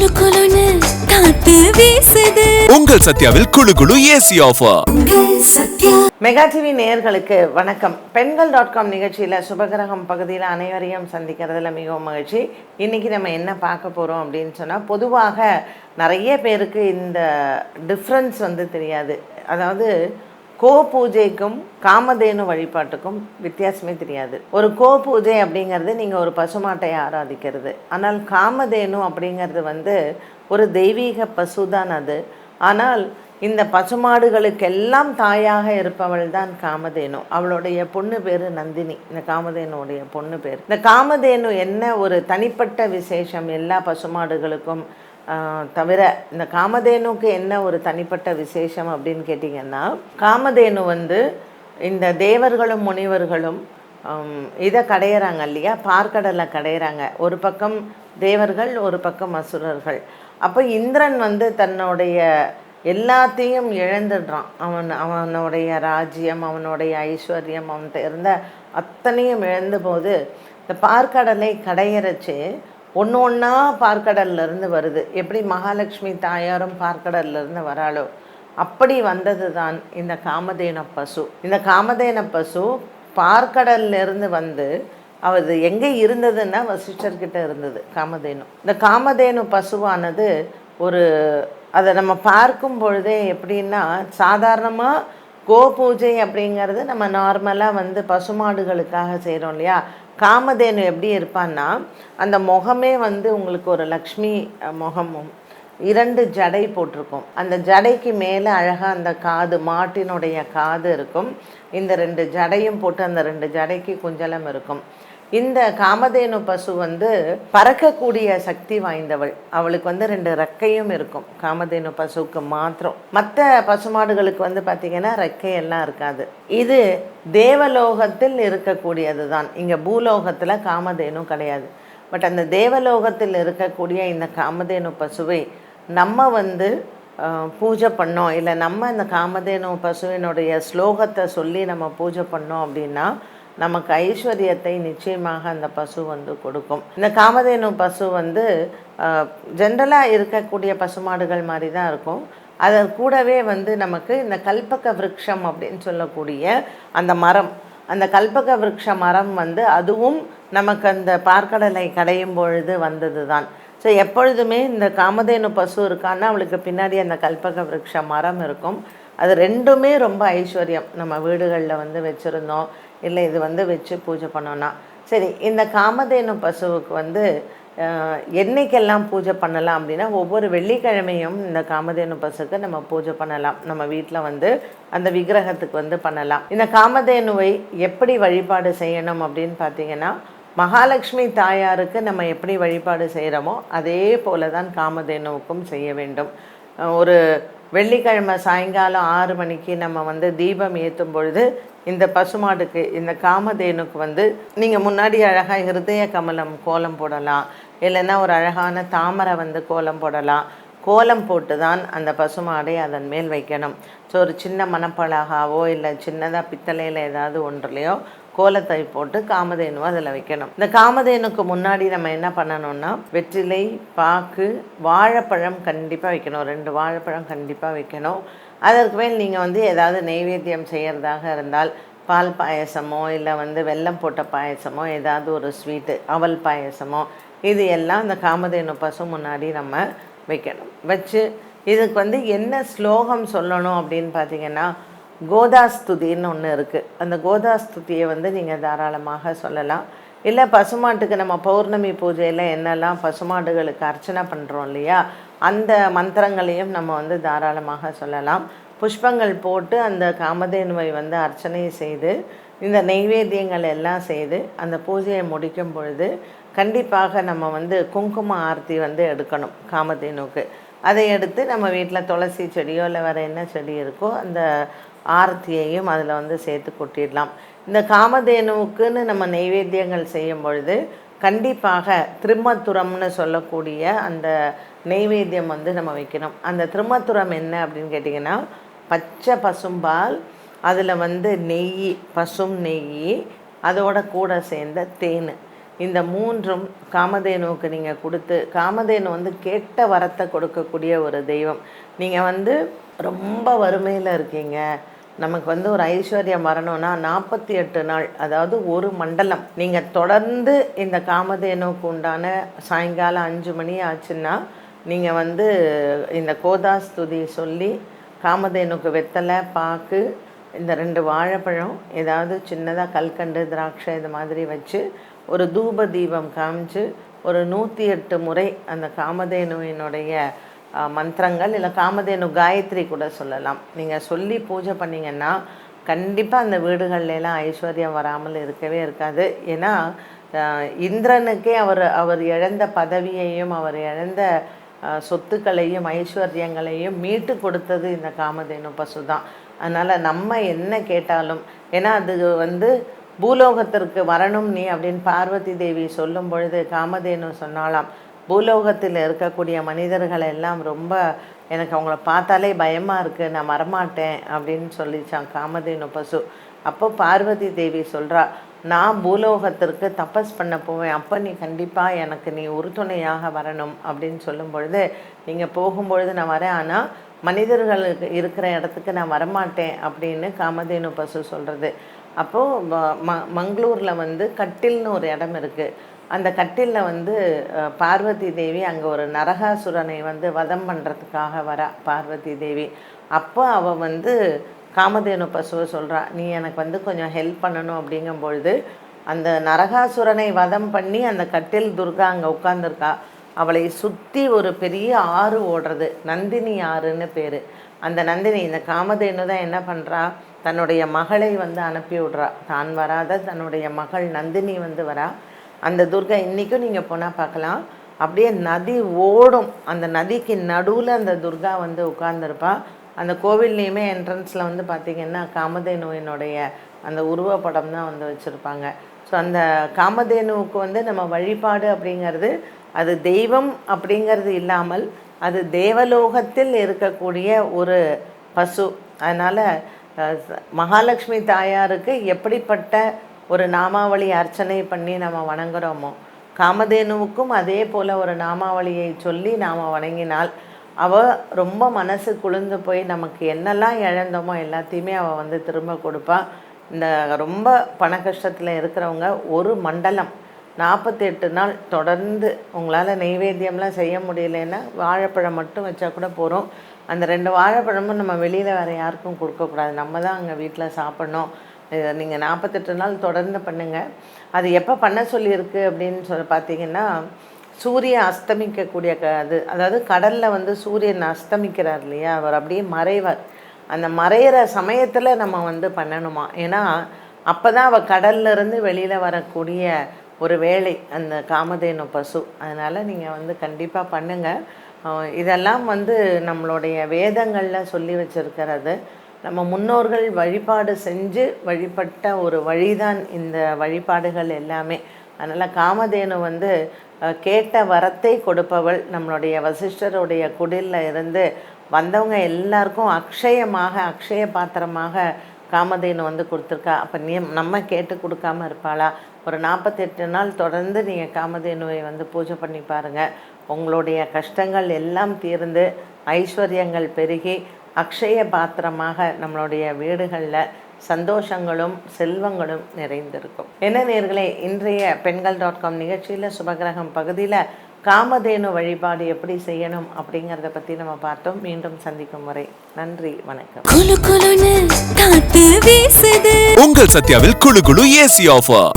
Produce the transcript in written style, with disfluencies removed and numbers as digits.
குளுகுளுன்னு காத்து வீசுது. உங்கள் சத்யாவில் குளு குளு ஏசி ஆஃபர். மெகா டிவி நேயர்களுக்கு வணக்கம். பெண்கள்.com நிகழ்ச்சியில் சுபகிரகம் பகுதியில் அனைவரையும் சந்திக்கிறதுல மிகவும் மகிழ்ச்சி. இன்றைக்கி நம்ம என்ன பார்க்க போகிறோம் அப்படின்னு சொன்னால், பொதுவாக நிறைய பேருக்கு இந்த டிஃப்ரென்ஸ் தெரியாது. அதாவது கோ பூஜைக்கும் காமதேனு வழிபாட்டுக்கும் வித்தியாசமே தெரியாது. ஒரு கோ பூஜை அப்படிங்கிறது நீங்கள் ஒரு பசுமாட்டை ஆராதிக்கிறது. ஆனால் காமதேனு அப்படிங்கிறது ஒரு தெய்வீக பசு தான் அது. ஆனால் இந்த பசுமாடுகளுக்கெல்லாம் தாயாக இருப்பவள் தான் காமதேனு. அவளுடைய பொண்ணு பேர் நந்தினி. இந்த காமதேனுடைய பொண்ணு பேர். இந்த காமதேனு என்ன ஒரு தனிப்பட்ட விசேஷம் எல்லா பசுமாடுகளுக்கும் தவிர, இந்த காமதேனுக்கு என்ன ஒரு தனிப்பட்ட விசேஷம் அப்படின்னு கேட்டிங்கன்னா, காமதேனு இந்த தேவர்களும் முனிவர்களும் இதை கடையிறாங்க இல்லையா, பார்க்கடலை கடையிறாங்க. ஒரு பக்கம் தேவர்கள், ஒரு பக்கம் அசுரர்கள். அப்போ இந்திரன் தன்னுடைய எல்லாத்தையும் இழந்துடுறான். அவனுடைய ராஜ்யம், அவனுடைய ஐஸ்வர்யம், அவன்கிட்ட இருந்த அத்தனையும் இழந்த போது இந்த பார்க்கடலை கடையிறச்சு ஒன்று ஒன்றா பார்க்கடல்லேருந்து வருது. எப்படி மகாலட்சுமி தாயாரும் பார்க்கடல்லேருந்து வராளோ அப்படி வந்தது தான் இந்த காமதேனு பசு. இந்த காமதேனு பசு பார்க்கடல்லேருந்து அது எங்கே இருந்ததுன்னா வசிஷ்டர்கிட்ட இருந்தது காமதேனு. இந்த காமதேனு பசுவானது அதை நம்ம பார்க்கும் பொழுதே எப்படின்னா, சாதாரணமாக கோ பூஜை அப்படிங்கிறது நம்ம நார்மலாக பசுமாடுகளுக்காக செய்கிறோம் இல்லையா. காமதேனு எப்படி இருப்பான்னா, அந்த முகமே உங்களுக்கு ஒரு லக்ஷ்மி முகமும் 2 ஜடை போட்டிருக்கும். அந்த ஜடைக்கு மேலே அழகாக அந்த காது, மாட்டினுடைய காது இருக்கும். இந்த 2 ஜடையும் போட்டு அந்த 2 ஜடைக்கு குஞ்சலம் இருக்கும். இந்த காமதேனு பசு பறக்கக்கூடிய சக்தி வாய்ந்தவள். அவளுக்கு 2 ரெக்கையும் இருக்கும். காமதேனு பசுவுக்கு மாத்திரம். மற்ற பசுமாடுகளுக்கு பார்த்திங்கன்னா ரெக்கையெல்லாம் இருக்காது. இது தேவலோகத்தில் இருக்கக்கூடியது தான். இங்கே பூலோகத்தில் காமதேனு கிடையாது. பட் அந்த தேவலோகத்தில் இருக்கக்கூடிய இந்த காமதேனு பசுவை நம்ம பூஜை பண்ணோம், இல்லை நம்ம இந்த காமதேனு பசுவினுடைய ஸ்லோகத்தை சொல்லி நம்ம பூஜை பண்ணோம் அப்படின்னா நமக்கு ஐஸ்வர்யத்தை நிச்சயமாக அந்த பசு கொடுக்கும். இந்த காமதேனு பசு ஜென்ரலாக இருக்கக்கூடிய பசுமாடுகள் மாதிரி தான் இருக்கும். அது கூடவே நமக்கு இந்த கல்பக விருட்சம் அப்படின்னு சொல்லக்கூடிய அந்த மரம், அந்த கல்பக விருட்ச மரம் அதுவும் நமக்கு அந்த பார்க்கடலை கடையும் பொழுது வந்தது தான். ஸோ எப்பொழுதுமே இந்த காமதேனு பசு இருக்கான்னா அவளுக்கு பின்னாடி அந்த கல்பக விருட்ச மரம் இருக்கும். அது ரெண்டுமே ரொம்ப ஐஸ்வர்யம். நம்ம வீடுகளில் வச்சுருந்தோம், இல்லை இது வச்சு பூஜை பண்ணோன்னா சரி. இந்த காமதேனு பசுவுக்கு என்னைக்கெல்லாம் பூஜை பண்ணலாம் அப்படின்னா, ஒவ்வொரு வெள்ளிக்கிழமையும் இந்த காமதேனு பசுக்கு நம்ம பூஜை பண்ணலாம். நம்ம வீட்டில் அந்த விக்கிரகத்துக்கு பண்ணலாம். இந்த காமதேனுவை எப்படி வழிபாடு செய்யணும் அப்படின்னு பார்த்திங்கன்னா, மகாலட்சுமி தாயாருக்கு நம்ம எப்படி வழிபாடு செய்கிறோமோ அதே போல தான் காமதேனுவுக்கும் செய்ய வேண்டும். ஒரு வெள்ளிக்கிழமை சாயங்காலம் 6 மணிக்கு நம்ம தீபம் ஏற்றும் பொழுது இந்த பசுமாடுக்கு, இந்த காமதேனுக்கு நீங்கள் முன்னாடி அழகாக ஹிருதய கமலம் கோலம் போடலாம், இல்லைன்னா ஒரு அழகான தாமரை கோலம் போடலாம். கோலம் போட்டு தான் அந்த பசுமாடை அதன் மேல் வைக்கணும். ஸோ ஒரு சின்ன மணப்பலகாவோ இல்லை சின்னதாக பித்தளையில் ஏதாவது ஒன்றுலையோ கோலத்தை போட்டு காமதேனுவை அதில் வைக்கணும். இந்த காமதேனுக்கு முன்னாடி நம்ம என்ன பண்ணணும்னா, வெற்றிலை, பாக்கு, வாழைப்பழம் கண்டிப்பாக வைக்கணும். 2 வாழைப்பழம் கண்டிப்பாக வைக்கணும். அதற்கு மேல் நீங்கள் ஏதாவது நெய்வேத்தியம் செய்கிறதாக இருந்தால் பால் பாயசமோ இல்லை வெல்லம் போட்ட பாயசமோ, ஏதாவது ஒரு ஸ்வீட்டு, அவல் பாயசமோ, இது எல்லாம் இந்த காமதேனு பசு முன்னாடி நம்ம வைக்கணும். வச்சு இதுக்கு என்ன ஸ்லோகம் சொல்லணும் அப்படின்னு பார்த்திங்கன்னா, கோதாஸ்துதின்னு ஒன்று இருக்குது. அந்த கோதாஸ்துதியை நீங்கள் தாராளமாக சொல்லலாம். இல்லை பசுமாட்டுக்கு நம்ம பௌர்ணமி பூஜையில் என்னெல்லாம் பசுமாடுகளுக்கு அர்ச்சனை பண்ணுறோம் இல்லையா, அந்த மந்திரங்களையும் நம்ம தாராளமாக சொல்லலாம். புஷ்பங்கள் போட்டு அந்த காமதேனுவை அர்ச்சனை செய்து இந்த நெய்வேத்தியங்கள் எல்லாம் செய்து அந்த பூஜையை முடிக்கும் பொழுது கண்டிப்பாக நம்ம குங்கும ஆர்த்தி எடுக்கணும் காமதேனுக்கு. அதை எடுத்து நம்ம வீட்டில் துளசி செடியோ இல்லை வேறு என்ன செடி இருக்கோ அந்த ஆரத்தியையும் அதில் சேர்த்து கொட்டிடலாம். இந்த காமதேனுவுக்குன்னு நம்ம நெய்வேத்தியங்கள் செய்யும் பொழுது கண்டிப்பாக திருமத்துரம்னு சொல்லக்கூடிய அந்த நெய்வேத்தியம் நம்ம வைக்கணும். அந்த திருமத்துரம் என்ன அப்படின்னு கேட்டிங்கன்னா, பச்சை பசும்பால், அதில் நெய், பசும் நெய், அதோட கூட சேர்ந்த தேன், இந்த மூன்றும் காமதேனுவுக்கு நீங்கள் கொடுத்து, காமதேனு வந்து கேட்ட வரத்தை கொடுக்கக்கூடிய ஒரு தெய்வம். நீங்கள் வந்து ரொம்ப வறுமையில் இருக்கீங்க, நமக்கு வந்து ஒரு ஐஸ்வர்யம் வரணும்னா 48 நாள், அதாவது ஒரு மண்டலம் நீங்கள் தொடர்ந்து இந்த காமதேனுவுக்கு உண்டான சாயங்காலம் 5 மணி ஆச்சுன்னா நீங்கள் வந்து இந்த கோதாஸ்துதி சொல்லி காமதேனுக்கு வெத்தலை பாக்கு இந்த 2 வாழைப்பழம் ஏதாவது சின்னதாக கல்கண்டு திராட்சை இது மாதிரி வச்சு ஒரு தூப தீபம் காமிச்சு ஒரு 108 முறை அந்த காமதேனுவினுடைய மந்திரங்கள் இல்லை காமதேனு காயத்ரி கூட சொல்லலாம், நீங்கள் சொல்லி பூஜை பண்ணிங்கன்னா கண்டிப்பாக அந்த வீடுகள்லாம் ஐஸ்வர்யம் வராமல் இருக்கவே இருக்காது. ஏன்னா இந்திரனுக்கே அவர் இழந்த பதவியையும் அவர் இழந்த சொத்துக்களையும் ஐஸ்வர்யங்களையும் மீட்டு கொடுத்தது இந்த காமதேனு பசு தான். அதனால் நம்ம என்ன கேட்டாலும், ஏன்னா அது வந்து பூலோகத்திற்கு வரணும் நீ அப்படின்னு பார்வதி தேவி சொல்லும் பொழுது காமதேனு சொன்னாலாம், பூலோகத்தில் இருக்கக்கூடிய மனிதர்கள் எல்லாம் ரொம்ப எனக்கு அவங்கள பார்த்தாலே பயமாக இருக்குது, நான் வரமாட்டேன் அப்படின்னு சொல்லிச்சான் காமதேனு பசு. அப்போ பார்வதி தேவி சொல்கிறா, நான் பூலோகத்திற்கு தபஸ் பண்ண போவேன், அப்போ நீ கண்டிப்பாக எனக்கு நீ உறுதுணையாக வரணும் அப்படின்னு சொல்லும் பொழுது, நீங்கள் போகும்பொழுது நான் வரேன், ஆனால் மனிதர்களுக்கு இருக்கிற இடத்துக்கு நான் வரமாட்டேன் அப்படின்னு காமதேனு பசு சொல்கிறது. அப்போது மங்களூரில் வந்து கட்டில்னு ஒரு இடம் இருக்குது. அந்த கட்டிலில் வந்து பார்வதி தேவி அங்கே ஒரு நரகாசுரனை வந்து வதம் பண்ணுறதுக்காக வரா பார்வதி தேவி. அப்போ அவள் வந்து காமதேனு பசுவை சொல்கிறா, நீ எனக்கு வந்து கொஞ்சம் ஹெல்ப் பண்ணணும் அப்படிங்கும்பொழுது அந்த நரகாசுரனை வதம் பண்ணி அந்த கட்டில் துர்கா அங்கே உட்காந்துருக்கா. அவளை சுற்றி ஒரு பெரிய ஆறு ஓடுறது, நந்தினி ஆறுன்னு பேர். அந்த நந்தினி இந்த காமதேனு தான் என்ன பண்ணுறா, தன்னுடைய மகளை வந்து அனுப்பி விட்றா. தான் வராத தன்னுடைய மகள் நந்தினி வந்து வரா. அந்த துர்கா இன்றைக்கும் நீங்கள் போனால் பார்க்கலாம், அப்படியே நதி ஓடும், அந்த நதிக்கு நடுவில் அந்த துர்கா வந்து உட்கார்ந்துருப்பா. அந்த கோவில்லையுமே என்ட்ரன்ஸில் வந்து பார்த்திங்கன்னா காமதேனுவினுடைய அந்த உருவப்படம் தான் வந்து வச்சுருப்பாங்க. ஸோ அந்த காமதேனுவுக்கு வந்து நம்ம வழிபாடு அப்படிங்கிறது அது தெய்வம் அப்படிங்கிறது இல்லாமல் அது தேவலோகத்தில் இருக்கக்கூடிய ஒரு பசு. அதனால் மகாலட்சுமி தாயாருக்கு எப்படிப்பட்ட ஒரு நாமாவளி அர்ச்சனை பண்ணி நம்ம வணங்குறோமோ, காமதேனுவுக்கும் அதே போல் ஒரு நாமாவளியை சொல்லி நாம் வணங்கினால் அவள் ரொம்ப மனசு குளிர்ந்து போய் நமக்கு என்னெல்லாம் இழந்தோமோ எல்லாத்தையுமே அவள் வந்து திரும்ப கொடுப்பா. இந்த ரொம்ப பண கஷ்டத்தில் இருக்கிறவங்க ஒரு மண்டலம் 48 நாள் தொடர்ந்து உங்களால் நெய்வேத்தியம்லாம் செய்ய முடியலன்னா வாழைப்பழம் மட்டும் வச்சா கூட போகிறோம். அந்த 2 வாழைப்பழமும் நம்ம வெளியில் வேறு யாருக்கும் கொடுக்கக்கூடாது, நம்ம தான் அங்கே வீட்டில் சாப்பிட்ணும். நீங்கள் 48 நாள் தொடர்ந்து பண்ணுங்கள். அது எப்போ பண்ண சொல்லியிருக்கு அப்படின்னு பார்த்தீங்கன்னா, சூரியன் அஸ்தமிக்கக்கூடிய அதாவது கடலில் வந்து சூரியன் அஸ்தமிக்கிறார் இல்லையா, அவர் அப்படியே மறைவார். அந்த மறையிற சமயத்தில் நம்ம வந்து பண்ணணுமா, ஏன்னா அப்போ தான் அவள் கடல்லேருந்து வெளியில் வரக்கூடிய ஒரு வேளை அந்த காமதேனு பசு. அதனால் நீங்கள் வந்து கண்டிப்பாக பண்ணுங்கள். இதெல்லாம் வந்து நம்மளுடைய வேதங்களில் சொல்லி வச்சுருக்கிறது. நம்ம முன்னோர்கள் வழிபாடு செஞ்சு வழிபட்ட ஒரு வழிதான் இந்த வழிபாடுகள் எல்லாமே. அதனால் காமதேனு வந்து கேட்ட வரத்தை கொடுப்பவள். நம்மளுடைய வசிஷ்டருடைய குடிலில் இருந்து வந்தவங்க எல்லாருக்கும் அக்ஷய பாத்திரமாக காமதேனு வந்து கொடுத்துருக்கா. அப்போ நம்ம கேட்டு கொடுக்காமல் இருப்பாளா? ஒரு 48 நாள் தொடர்ந்து நீங்கள் காமதேனுவை வந்து பூஜை பண்ணி பாருங்கள். உங்களுடைய கஷ்டங்கள் எல்லாம் தீர்ந்து ஐஸ்வர்யங்கள் பெருகி அக்ஷய பாத்திரமாக நம்மளுடைய வீடுகளில் சந்தோஷங்களும் செல்வங்களும் நிறைந்திருக்கும். என்ன நேயர்களே, இன்றைய Pengal.com நிகழ்ச்சியில் சுபகிரகம் பகுதியில் காமதேனு வழிபாடு எப்படி செய்யணும் அப்படிங்கிறத பற்றி நம்ம பார்த்தோம். மீண்டும் சந்திக்கும் வரை நன்றி, வணக்கம். உங்கள் சத்யாவில் குளு குளு ஏசி ஆஃபர்.